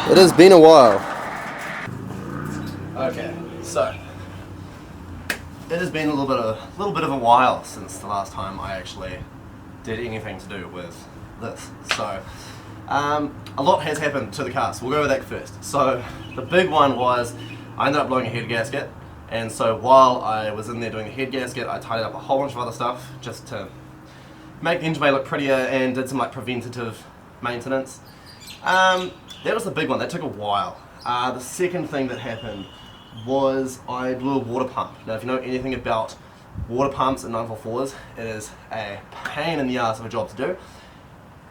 It has been a while. Okay, so it has been a little bit of a while since the last time I actually did anything to do with this. So a lot has happened to the car, so we'll go with that first. So the big one was I ended up blowing a head gasket, and so while I was in there doing the head gasket, I tidied up a whole bunch of other stuff just to make the engine bay look prettier and did some like preventative maintenance. That was the big one. That took a while. The second thing that happened was I blew a water pump. Now if you know anything about water pumps and 944s, it is a pain in the ass of a job to do,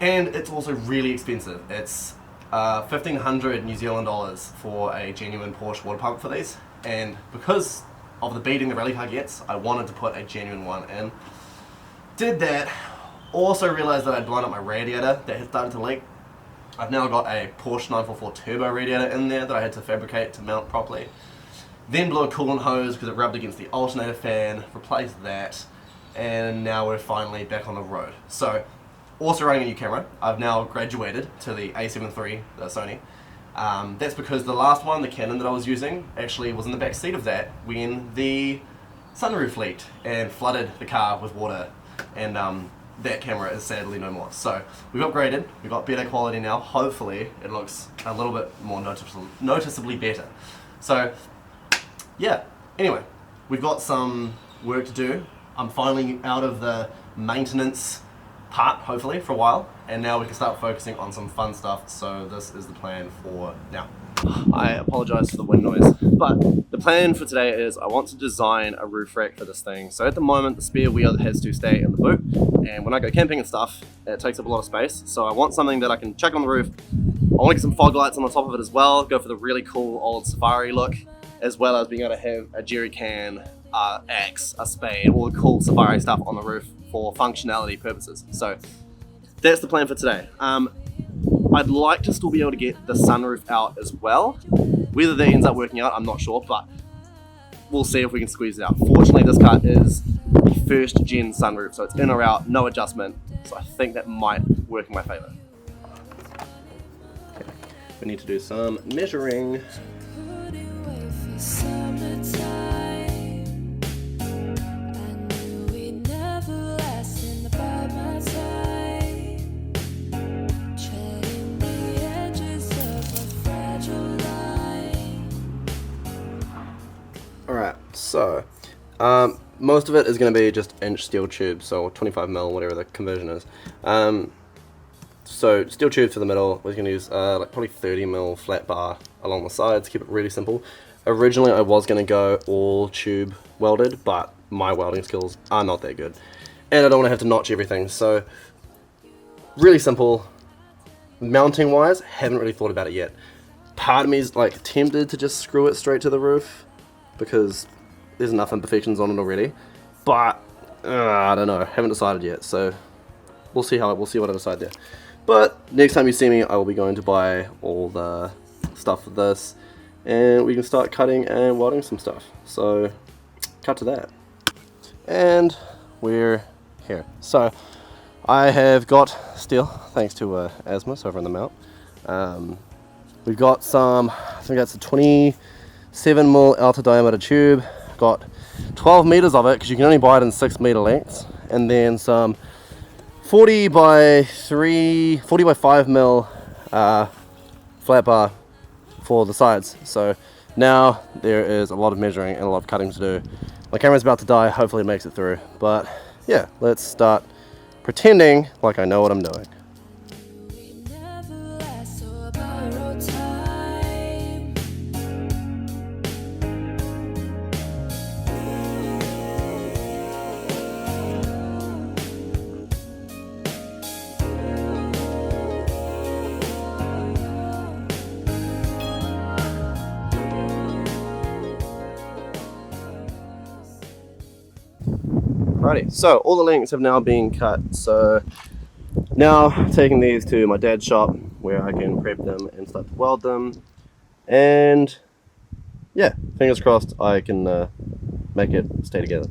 and it's also really expensive. It's 1,500 New Zealand dollars for a genuine Porsche water pump for these, and because of the beating the rally car gets, I wanted to put a genuine one in. Did that. Also realised that I'd blown up my radiator that had started to leak. I've now got a Porsche 944 turbo radiator in there that I had to fabricate to mount properly. Then blew a coolant hose because it rubbed against the alternator fan, replaced that, and now we're finally back on the road. So, also running a new camera. I've now graduated to the A7 III, the Sony. That's because the last one, the Canon that I was using, actually was in the back seat of that when the sunroof leaked and flooded the car with water, and that camera is sadly no more. So we've upgraded, we've got better quality now. Hopefully it looks a little bit more noticeably better. So yeah, anyway, we've got some work to do. I'm finally out of the maintenance part, hopefully, for a while, and now we can start focusing on some fun stuff. So this is the plan for now. I apologize for the wind noise, but the plan for today is I want to design a roof rack for this thing. So at the moment the spare wheel has to stay in the boot, and when I go camping and stuff it takes up a lot of space, so I want something that I can chuck on the roof. I want to get some fog lights on the top of it as well, go for the really cool old safari look, as well as being able to have a jerry can, axe, a spade, all the cool safari stuff on the roof for functionality purposes. So that's the plan for today. I'd like to still be able to get the sunroof out as well. Whether that ends up working out, I'm not sure, but we'll see if we can squeeze it out. Fortunately, this car is the first gen sunroof, so it's in or out, no adjustment. So I think that might work in my favor. Okay. We need to do some measuring. Alright, so most of it is going to be just inch steel tubes, so 25mm, whatever the conversion is. So steel tubes for the middle. We're going to use like probably 30mm flat bar along the sides, keep it really simple. Originally I was going to go all tube welded, but my welding skills are not that good, and I don't want to have to notch everything, so really simple. Mounting wise, haven't really thought about it yet. Part of me is like tempted to just screw it straight to the roof, because there's enough imperfections on it already, but I don't know, haven't decided yet, so we'll see what I decide there. But next time you see me, I will be going to buy all the stuff for this, and we can start cutting and welding some stuff. So cut to that, and we're here. So I have got steel, thanks to Asmus over in the mount. We've got some, I think that's a 27mm outer diameter tube. Got 12 meters of it because you can only buy it in 6 meter lengths, and then some 40 by 5mm flat bar for the sides. So now there is a lot of measuring and a lot of cutting to do. My camera's about to die, hopefully it makes it through, but yeah, let's start pretending like I know what I'm doing. Alrighty, so all the lengths have now been cut, so now taking these to my dad's shop where I can prep them and start to weld them, and yeah, fingers crossed I can make it stay together.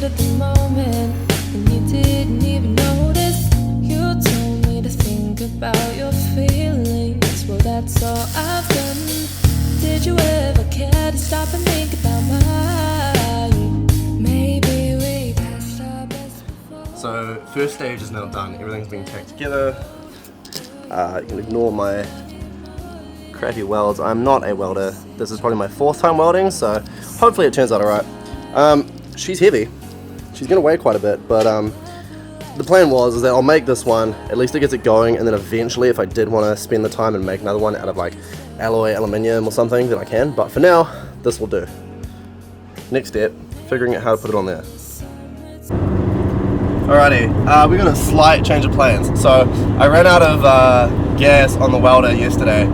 at the moment, and you didn't even notice. You told me to think about your feelings. Well, that's all I've done. Did you ever care to stop and think about mine? Maybe we passed our best before. So first stage is now done. Everything's been tacked together. You can ignore my crappy welds. I'm not a welder. This is probably my 4th time welding, so hopefully it turns out alright. She's heavy. She's gonna weigh quite a bit, but the plan is that I'll make this one, at least it gets it going, and then eventually if I did want to spend the time and make another one out of like alloy aluminium or something, then I can, but for now, this will do. Next step, figuring out how to put it on there. Alrighty, we got a slight change of plans. So I ran out of gas on the welder yesterday.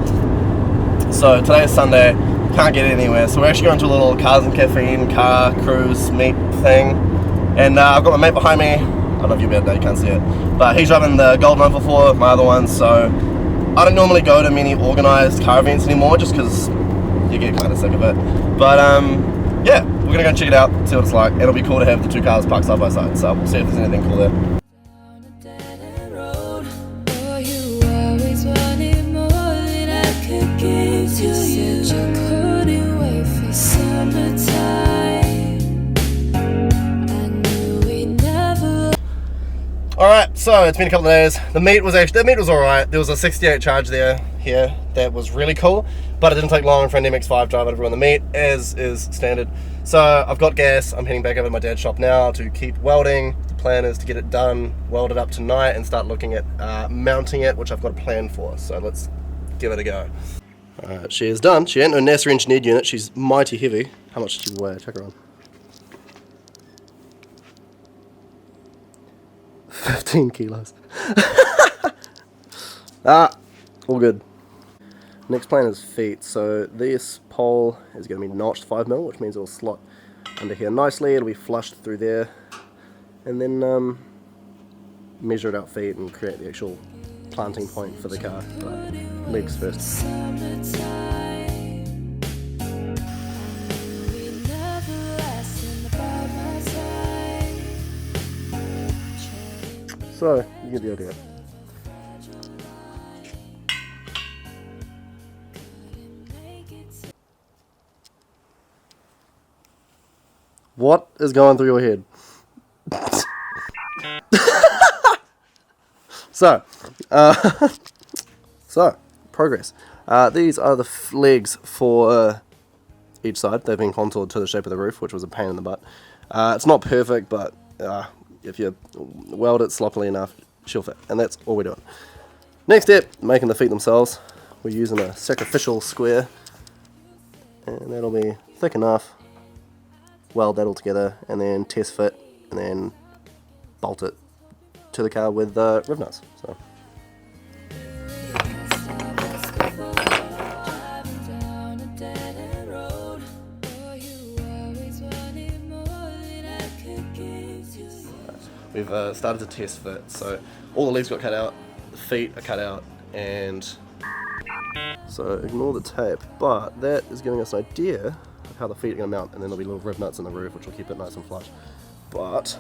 So today is Sunday, can't get anywhere. So we're actually going to a little Cars and Caffeine car cruise meet thing. And I've got my mate behind me. I don't know if you'll be able to, you can't see it. But he's driving the Gold 944, my other one. So I don't normally go to many organised car events anymore just because you get kind of sick of it. But yeah, we're gonna go check it out, see what it's like. It'll be cool to have the 2 cars parked side by side, so we'll see if there's anything cool there. Alright, so it's been a couple of days. The meat was alright. There was a 68 charge here that was really cool, but it didn't take long for an MX-5 driver to run the meat, as is standard. So I've got gas. I'm heading back over to my dad's shop now to keep welding. The plan is to get it done, weld it up tonight, and start looking at mounting it, which I've got a plan for. So let's give it a go. Alright, she is done. She ain't no NASA engineered unit. She's mighty heavy. How much does she weigh? Check her on. 15 kilos. All good. Next plan is feet. So this pole is going to be notched 5mm, which means it'll slot under here nicely. It'll be flushed through there, and then measure it out feet and create the actual planting point for the car. But legs first. So, you get the idea. What is going through your head? So progress. These are the legs for each side. They've been contoured to the shape of the roof, which was a pain in the butt. It's not perfect, but if you weld it sloppily enough, she'll fit. And that's all we're doing. Next step, making the feet themselves. We're using a sacrificial square, and that'll be thick enough. Weld that all together, and then test fit, and then bolt it to the car with riv nuts. So. We've started to test fit, so all the legs got cut out, the feet are cut out, and so ignore the tape, but that is giving us an idea of how the feet are going to mount, and then there'll be little riv nuts in the roof which will keep it nice and flush. But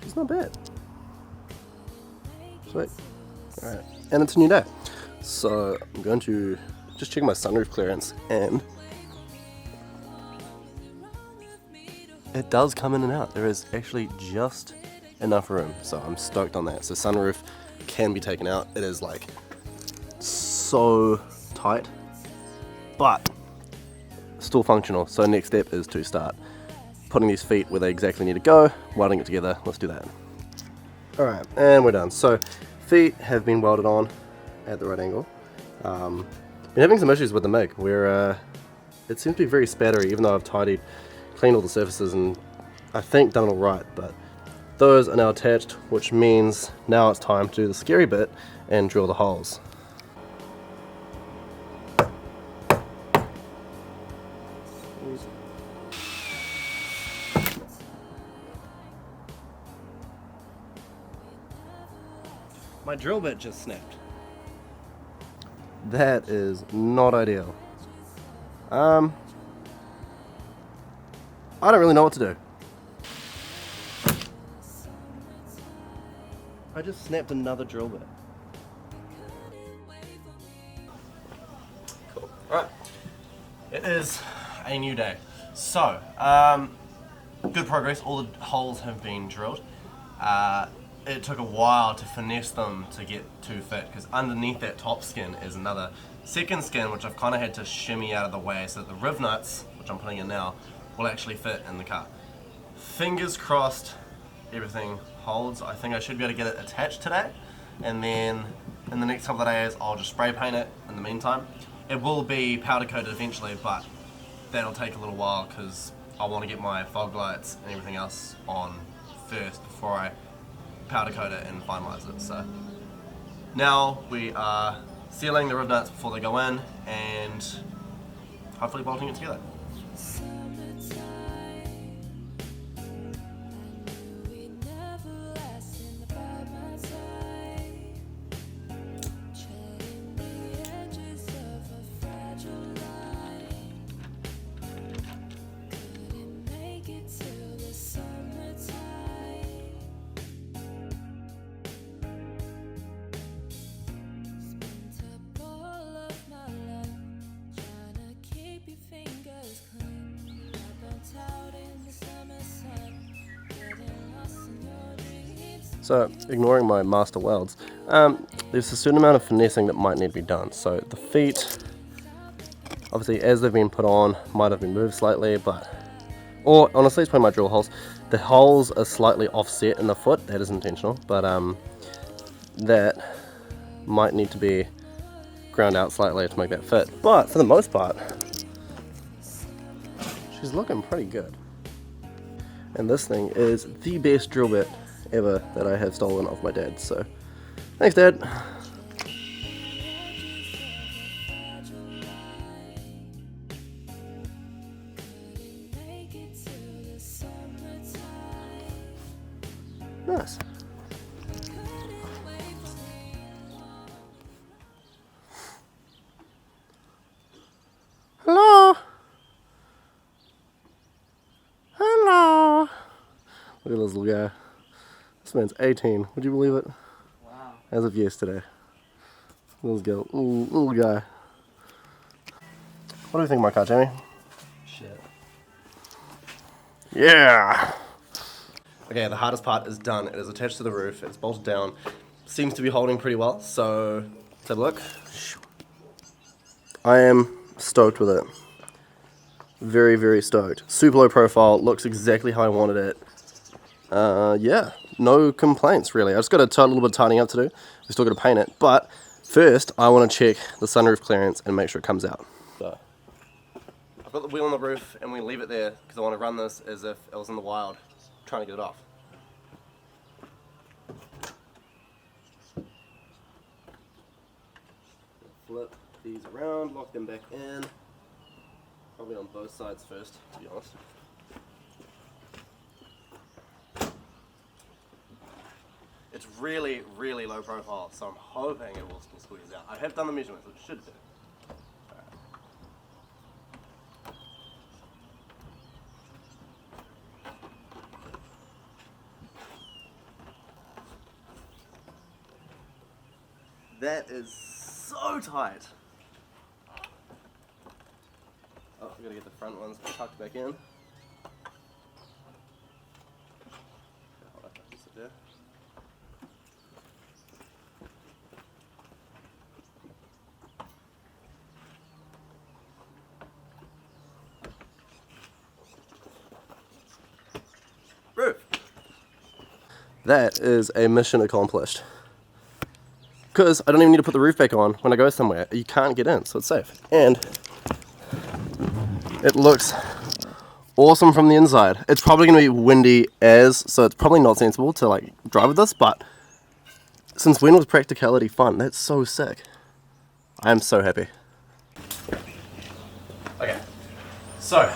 it's not bad. Sweet. Alright, and it's a new day. So I'm going to just check my sunroof clearance, and it does come in and out. There is actually just enough room, so I'm stoked on that. So sunroof can be taken out. It is like so tight, but still functional. So next step is to start putting these feet where they exactly need to go, welding it together. Let's do that. Alright, and we're done. So feet have been welded on at the right angle. Been having some issues with the MIG where it seems to be very spattery, even though I've cleaned all the surfaces and I think done it all right, but those are now attached, which means now it's time to do the scary bit and drill the holes. My drill bit just snapped. That is not ideal. I don't really know what to do. I just snapped another drill bit. Cool. Alright. It is a new day. So, good progress. All the holes have been drilled. It took a while to finesse them to get to fit, because underneath that top skin is another second skin which I've kind of had to shimmy out of the way so that the riv nuts, which I'm putting in now, will actually fit in the car. Fingers crossed everything holds. I think I should be able to get it attached today, and then in the next couple of days I'll just spray paint it in the meantime. It will be powder coated eventually, but that'll take a little while because I want to get my fog lights and everything else on first before I powder coat it and finalize it. So now we are sealing the riv nuts before they go in and hopefully bolting it together. So, ignoring my master welds, there's a certain amount of finessing that might need to be done. So the feet, obviously as they've been put on, might have been moved slightly, or honestly it's probably my drill holes. The holes are slightly offset in the foot, that is intentional, but that might need to be ground out slightly to make that fit. But for the most part, she's looking pretty good. And this thing is the best drill bit ever that I have stolen off my dad, so thanks Dad. Nice. Hello. Hello. Look at this little guy. This man's 18. Would you believe it? Wow. As of yesterday. Little guy. What do you think of my car, Jamie? Shit. Yeah! Okay, the hardest part is done. It is attached to the roof. It's bolted down. Seems to be holding pretty well, so let's have a look. I am stoked with it. Very, very stoked. Super low profile. Looks exactly how I wanted it. Yeah, no complaints really. I just got a little bit of tidying up to do. We still got to paint it, but first I want to check the sunroof clearance and make sure it comes out. So I've got the wheel on the roof and we leave it there because I want to run this as if it was in the wild, trying to get it off. Flip these around, lock them back in. Probably on both sides first, to be honest. It's really, really low profile, so I'm hoping it will still squeeze out. I have done the measurements, which should do. That is so tight. Oh, we gotta get the front ones tucked back in. Hold on, sit there. Roof. That is a mission accomplished. Because I don't even need to put the roof back on when I go somewhere. You can't get in, so it's safe. And it looks awesome from the inside. It's probably going to be windy so it's probably not sensible to like drive with this, but since when was practicality fun? That's so sick. I am so happy. Okay, so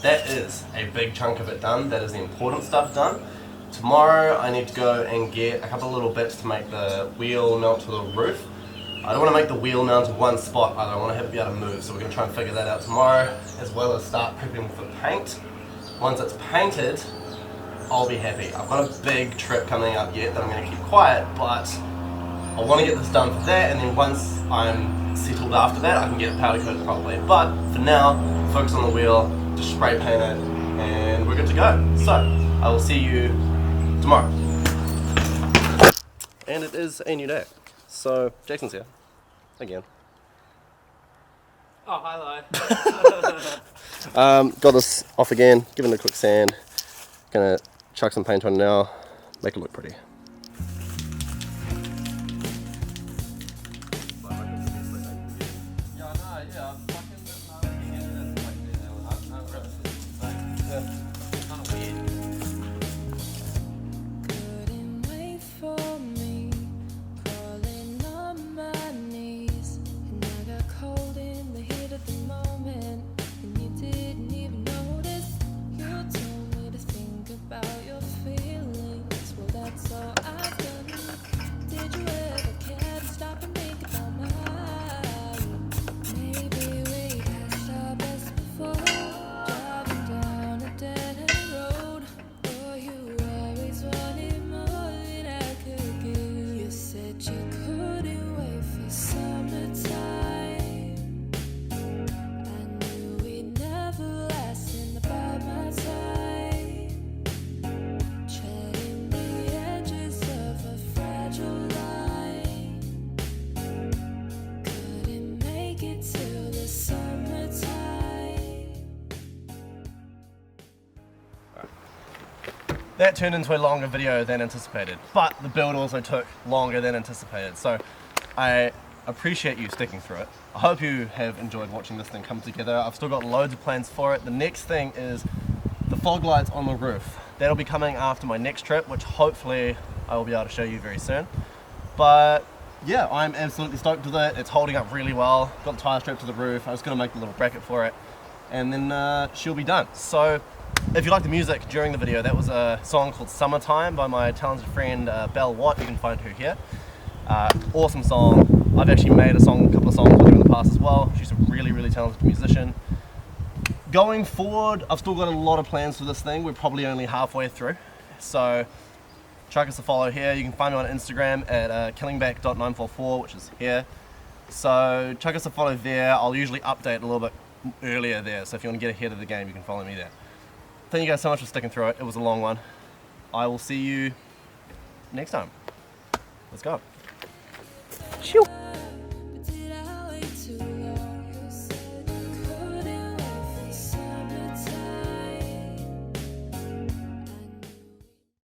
that is a big chunk of it done. That is the important stuff done. Tomorrow I need to go and get a couple of little bits to make the wheel mount to the roof. I don't want to make the wheel mount to one spot either. I want to have it be able to move, so we're going to try and figure that out tomorrow, as well as start prepping for paint. Once it's painted, I'll be happy. I've got a big trip coming up yet that I'm going to keep quiet, but I want to get this done for that, and then once I'm settled after that, I can get it powder coated properly. But for now, focus on the wheel, just spray paint it, and we're good to go. So, I will see you tomorrow. And it is a new day. So, Jason's here. Again. Oh, hi. Got this off again, giving it a quick sand. Gonna chuck some paint on it now, make it look pretty. Couldn't wait for me, crawling on my knees, and I got cold in the heat of the moment, and you didn't even notice. You told me to think about your feelings. Well, that's all I've done. Did you ever care to stop and think about mine? Maybe we passed our best before, driving down a dead end road. Oh, you always wanted more than I could give. You said you couldn't wait for summertime. I knew we'd never last in the bite my time, treading the edges of a fragile line. Couldn't make it till the summertime. That turned into a longer video than anticipated, but the build also took longer than anticipated, so I appreciate you sticking through it. I hope you have enjoyed watching this thing come together. I've still got loads of plans for it. The next thing is the fog lights on the roof. That'll be coming after my next trip, which hopefully I will be able to show you very soon. But yeah, I'm absolutely stoked with it. It's holding up really well. Got the tire strapped to the roof. I was going to make the little bracket for it, and then she'll be done. So if you like the music during the video, that was a song called Summertime by my talented friend Belle Watt. You can find her here. Awesome song. I've actually made a couple of songs with her in the past as well. She's a really, really talented musician. Going forward, I've still got a lot of plans for this thing. We're probably only halfway through. So chuck us a follow here. You can find me on Instagram at killingback.944, which is here. So chuck us a follow there. I'll usually update a little bit earlier there. So if you want to get ahead of the game, you can follow me there. Thank you guys so much for sticking through it. It was a long one. I will see you next time. Let's go. Shoo.